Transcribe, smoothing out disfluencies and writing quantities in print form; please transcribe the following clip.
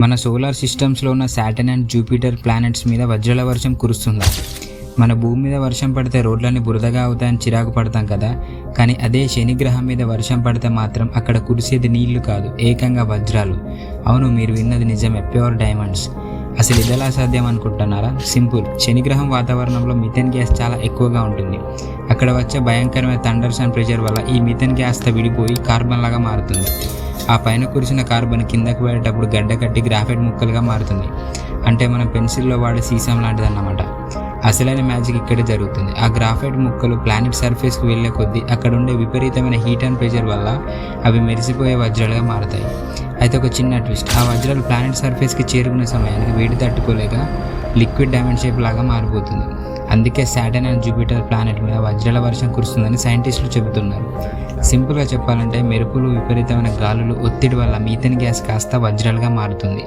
మన సోలార్ సిస్టమ్స్లో ఉన్న సాటర్న్ అండ్ జూపిటర్ ప్లానెట్స్ మీద వజ్రాల వర్షం కురుస్తుందా? మన భూమి మీద వర్షం పడితే రోడ్లన్నీ బురదగా అవుతాయని చిరాకు పడతాం కదా, కానీ అదే శని గ్రహం మీద వర్షం పడితే మాత్రం అక్కడ కురిసేది నీళ్లు కాదు, ఏకంగా వజ్రాలు. అవును, మీరు విన్నది నిజమే, ప్యూర్ డైమండ్స్. అసలు ఇదెలా సాధ్యం అనుకుంటున్నారా? సింపుల్. శనిగ్రహం వాతావరణంలో మిథేన్ గ్యాస్ చాలా ఎక్కువగా ఉంటుంది. అక్కడ వచ్చే భయంకరమైన థండర్స్ అండ్ ప్రెషర్ వల్ల ఈ మిథేన్ గ్యాస్తో విడిపోయి కార్బన్ లాగా మారుతుంది. ఆ పైన కురిసిన కార్బన్ కిందకు వెళ్ళేటప్పుడు గడ్డ కట్టి గ్రాఫైట్ ముక్కలుగా మారుతుంది. అంటే మనం పెన్సిల్లో వాడే సీసం లాంటిది అన్నమాట. అసలైన మ్యాజిక్ ఇక్కడే జరుగుతుంది. ఆ గ్రాఫైట్ ముక్కలు ప్లానెట్ సర్ఫేస్కి వెళ్ళే కొద్దీ అక్కడ ఉండే విపరీతమైన హీట్ అండ్ ప్రెషర్ వల్ల అవి మెరిసిపోయే వజ్రాలుగా మారుతాయి. అయితే ఒక చిన్న ట్విస్ట్, ఆ వజ్రాలు ప్లానెట్ సర్ఫేస్కి చేరుకునే సమయానికి వేడి తట్టుకోలేక లిక్విడ్ డైమండ్ షేప్ లాగా మారిపోతుంది. అందుకే సాటర్న్ అండ్ జూపిటర్ ప్లానెట్ మీద వజ్రాల వర్షం కురుస్తుందని సైంటిస్టులు చెబుతున్నారు. సింపుల్గా చెప్పాలంటే మెరుపులు, విపరీతమైన గాలులు, ఒత్తిడి వల్ల మీథేన్ గ్యాస్ కాస్త వజ్రాలుగా మారుతుంది.